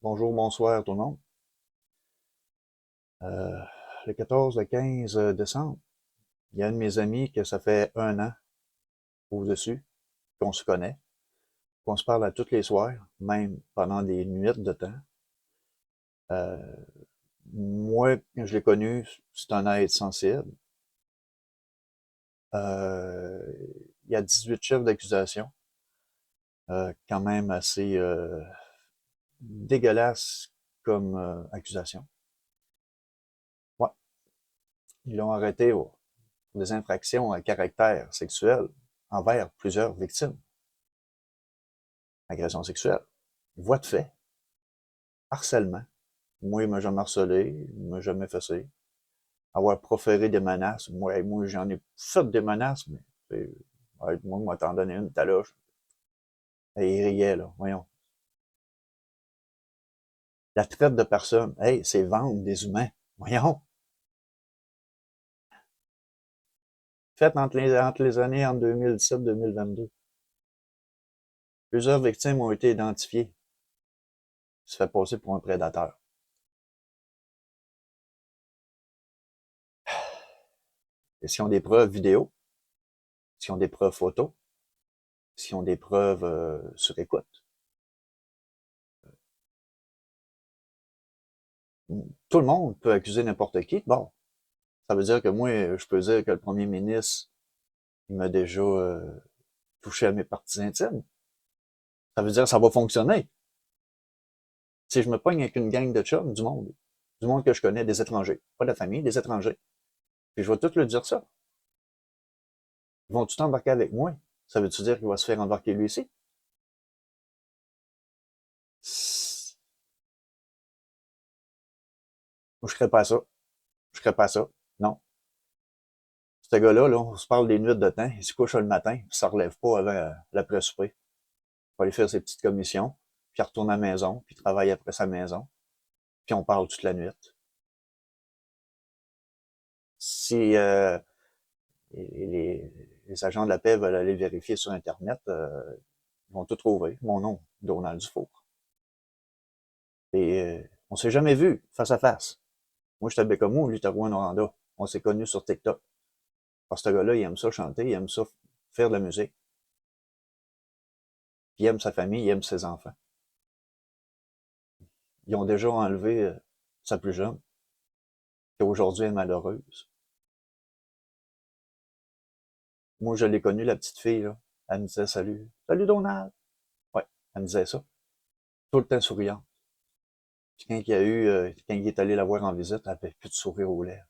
Bonjour, bonsoir tout le monde. Euh, le 14, le 15 décembre, il y a un de mes amis que ça fait un an au-dessus qu'on se connaît, qu'on se parle à tous les soirs, même pendant des nuits de temps. Euh, Moi, quand je l'ai connu, c'est un être sensible. Euh, il y a 18 chefs d'accusation, quand même assez dégueulasse comme accusation. Ouais, ils l'ont arrêté pour des infractions à caractère sexuel envers plusieurs victimes. Agression sexuelle, voie de fait, harcèlement. Moi, il m'a jamais harcelé, il m'a jamais fessé. Avoir proféré des menaces, moi j'en ai fait des menaces, mais moi, moi, t'en donné une, taloche. Et il riait, là, voyons. La traite de personnes, hey, c'est vendre des humains. Voyons. Faites entre les années entre 2017 et 2022. Plusieurs victimes ont été identifiées. Il se fait passer pour un prédateur. Est-ce qu'ils ont des preuves vidéo? Est-ce qu'ils ont des preuves photos? Est-ce qu'ils ont des preuves sur écoute? Tout le monde peut accuser n'importe qui. Bon, ça veut dire que moi, je peux dire que le premier ministre, il m'a déjà touché à mes parties intimes. Ça veut dire que ça va fonctionner. Si je me pogne avec une gang de chums, du monde que je connais, des étrangers, pas de la famille, des étrangers, puis je vais tout lui dire ça. Ils vont tout embarquer avec moi. Ça veut-tu dire qu'il va se faire embarquer lui aussi? Moi, je ne ferais pas ça. Je ne ferais pas ça. Non. Ce gars-là, là, on se parle des nuits de temps, il se couche le matin, puis ça ne relève pas avant l'après-souper. Il va aller faire ses petites commissions, puis il retourne à la maison, puis il travaille après sa maison, puis on parle toute la nuit. Si les, les agents de la paix veulent aller vérifier sur Internet, ils vont tout trouver. Mon nom, Donald Dufour. Et on s'est jamais vu face à face. Moi, j'étais à Bécomo, lui, était à Rouyn-Noranda. On s'est connus sur TikTok. Parce que ce gars-là, il aime ça chanter, il aime ça faire de la musique. Puis il aime sa famille, il aime ses enfants. Ils ont déjà enlevé sa plus jeune, qui aujourd'hui est malheureuse. Moi, je l'ai connue, la petite fille, là. Elle me disait salut. Salut Donald. Ouais, elle me disait ça. Tout le temps souriant. Puis quand il est allé la voir en visite, elle avait plus de sourire aux lèvres.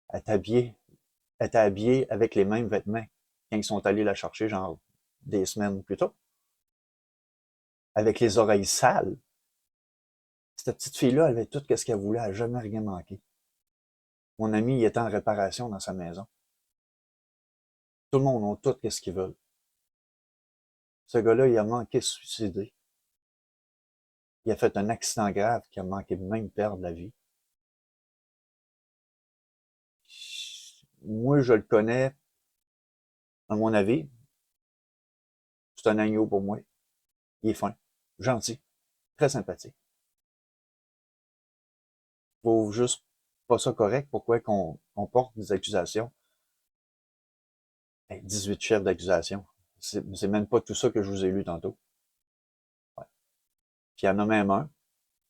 Elle était habillée, elle était habillée avec les mêmes vêtements quand ils sont allés la chercher, genre des semaines plus tôt. Avec les oreilles sales. Cette petite fille-là, elle avait tout ce qu'elle voulait, elle n'a jamais rien manqué. Mon ami, il était en réparation dans sa maison. Tout le monde a tout ce qu'ils veulent. Ce gars-là, il a manqué de se suicider. Il a fait un accident grave qui a manqué de même perdre la vie. Moi, je le connais, à mon avis, c'est un agneau pour moi. Il est fin, gentil, très sympathique. Faut juste pas ça correct. Pourquoi qu'on porte des accusations? Hey, 18 chefs d'accusation. C'est même pas tout ça que je vous ai lu tantôt. Ouais. Puis il y en a même un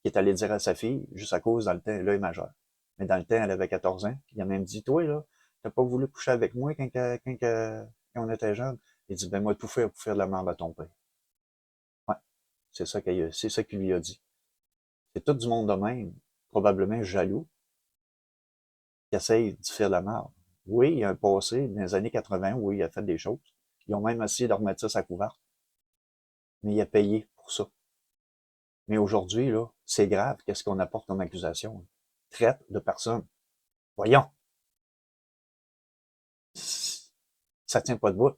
qui est allé dire à sa fille, juste à cause, dans le temps, là, est majeur. Mais dans le temps, elle avait 14 ans. Puis il a même dit, toi, là, t'as pas voulu coucher avec moi quand on était jeune. Il dit, ben moi, tout faire pour faire de la merde à ton père. Ouais, c'est ça qu'il lui a dit. C'est tout du monde de même, probablement jaloux, qui essaye de faire de la merde. Oui, il y a un passé, dans les années 80, oui, il a fait des choses. Ils ont même essayé de remettre ça sa couverte. Mais il a payé pour ça. Mais aujourd'hui, là, c'est grave, qu'est-ce qu'on apporte comme accusation? Traite de personnes. Voyons, ça tient pas debout.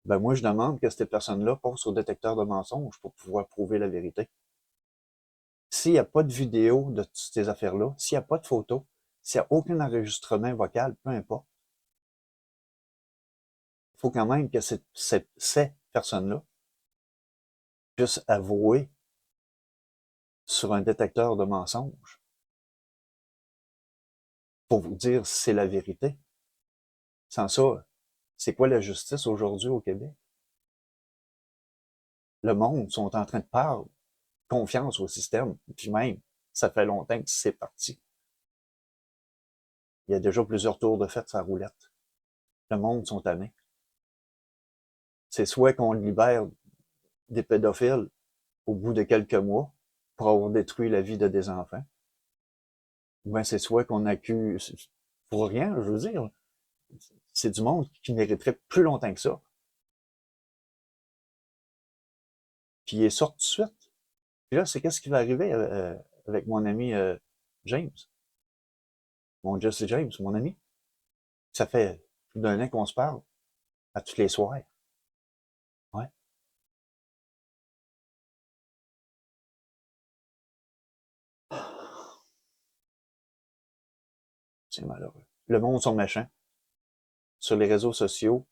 Ben moi, je demande que ces personnes-là passent au détecteur de mensonges pour pouvoir prouver la vérité. S'il n'y a pas de vidéo de toutes ces affaires-là, s'il n'y a pas de photos, s'il n'y a aucun enregistrement vocal, peu importe, il faut quand même que ces personnes-là puissent avouer sur un détecteur de mensonges pour vous dire si c'est la vérité. Sans ça, c'est quoi la justice aujourd'hui au Québec? Le monde sont en train de perdre confiance au système, puis même, ça fait longtemps que c'est parti. Il y a déjà plusieurs tours de fête sur la roulette. Le monde sont tannés. C'est soit qu'on libère des pédophiles au bout de quelques mois pour avoir détruit la vie de des enfants, ou bien c'est soit qu'on accuse pour rien, je veux dire. C'est du monde qui mériterait plus longtemps que ça. Puis il est sorti tout de suite. Puis là, c'est qu'est-ce qui va arriver avec mon ami James, mon Jesse James, mon ami. Ça fait plus d'un an qu'on se parle, à tous les soirs. Ouais. C'est malheureux. Le monde sont méchants. Sur les réseaux sociaux,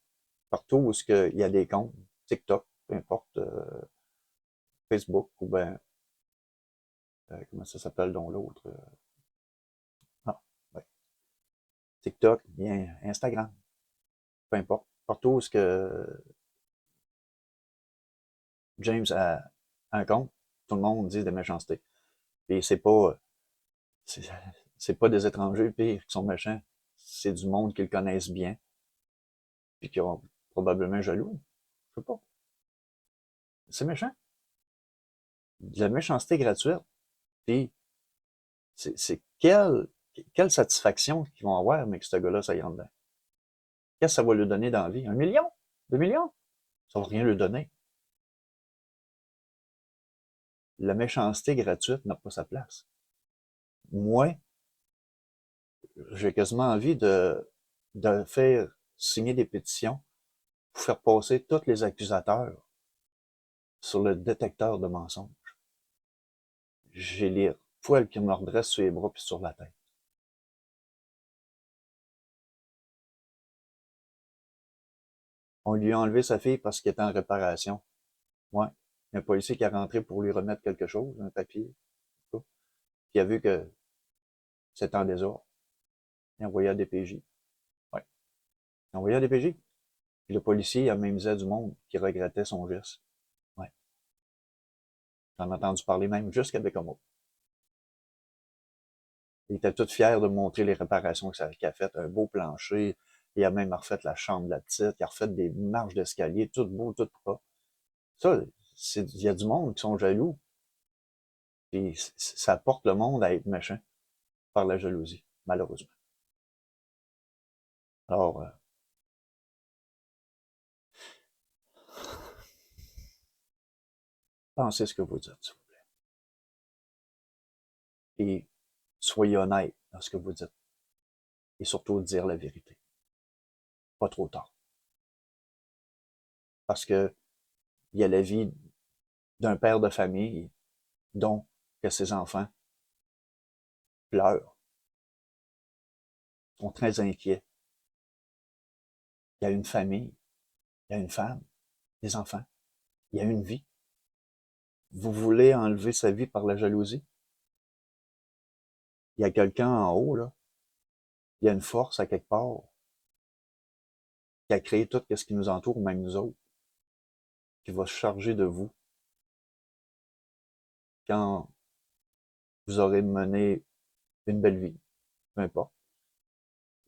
partout où il y a des comptes, TikTok, peu importe, Facebook, ou ben, comment ça s'appelle dans l'autre? Ah, ouais. TikTok, bien, Instagram, peu importe. Partout où James a un compte, tout le monde dit des méchancetés. Et c'est c'est pas des étrangers pires qui sont méchants. C'est du monde qu'ils connaissent bien, puis qui ont probablement jaloux. Je sais pas. C'est méchant. De la méchanceté gratuite. Puis c'est quelle satisfaction qu'ils vont avoir, mais que ce gars-là, ça y en dedans. Qu'est-ce que ça va lui donner dans la vie? 1 million? 2 millions? Ça va rien lui donner. La méchanceté gratuite n'a pas sa place. Moi, j'ai quasiment envie de faire signer des pétitions pour faire passer tous les accusateurs sur le détecteur de mensonges. J'ai les poils qui me redressent sur les bras puis sur la tête. On lui a enlevé sa fille parce qu'elle était en réparation. Ouais. Il y a un policier qui est rentré pour lui remettre quelque chose, un papier. Puis il a vu que c'était en désordre. Il a envoyé à DPJ. Ouais. Il a envoyé à DPJ. Puis le policier a même dit à du monde qui regrettait son geste. Ouais. J'en ai entendu parler même jusqu'à Bécomo. Il était tout fier de montrer les réparations qu'il a faites. Un beau plancher. Il a même refait la chambre de la petite. Il a refait des marches d'escalier. Tout beau, tout propre. Ça, il y a du monde qui sont jaloux. Puis ça porte le monde à être méchant par la jalousie, malheureusement. Alors, pensez ce que vous dites, s'il vous plaît. Et soyez honnête dans ce que vous dites. Et surtout dire la vérité. Pas trop tard. Parce que il y a la vie d'un père de famille dont que ses enfants pleurent, sont très inquiets. Il y a une famille, il y a une femme, des enfants, il y a une vie. Vous voulez enlever sa vie par la jalousie? Il y a quelqu'un en haut, là. Il y a une force à quelque part qui a créé tout ce qui nous entoure, même nous autres, qui va se charger de vous quand vous aurez mené une belle vie, peu importe,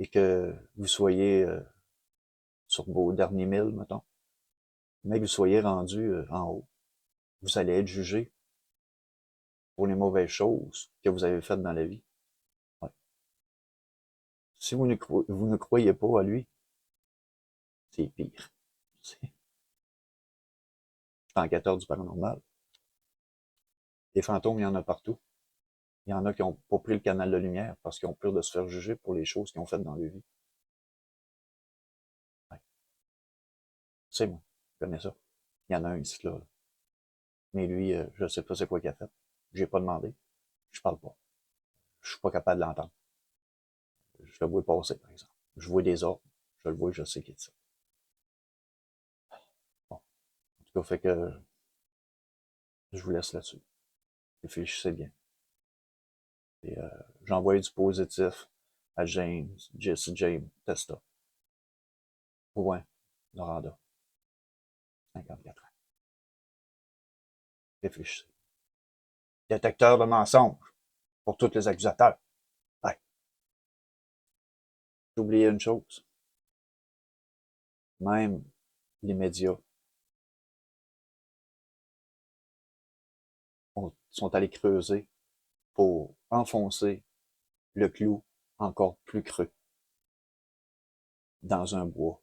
et que vous soyez sur vos derniers 1000, mettons, mais que vous soyez rendu en haut. Vous allez être jugé pour les mauvaises choses que vous avez faites dans la vie. Ouais. Si vous ne croyez pas à lui, c'est pire. Je suis enquêteur du paranormal. Les fantômes, il y en a partout. Il y en a qui n'ont pas pris le canal de lumière parce qu'ils ont peur de se faire juger pour les choses qu'ils ont faites dans leur vie. Ouais. C'est moi, je connais ça. Il y en a un ici, là. Mais lui, je ne sais pas c'est quoi qu'il a fait. J'ai pas demandé. Je parle pas. Je suis pas capable de l'entendre. Je le vois passer, par exemple. Je vois des ordres. Je le vois, je sais qu'il est ça. Bon. En tout cas, fait que je vous laisse là-dessus. Réfléchissez bien. Et j'ai envoyé du positif à Jesse James Testa. Rouen, Noranda. 54 ans. Réfléchissez. Détecteur de mensonges pour tous les accusateurs. Ouais. J'ai oublié une chose. Même les médias sont allés creuser pour enfoncer le clou encore plus creux dans un bois.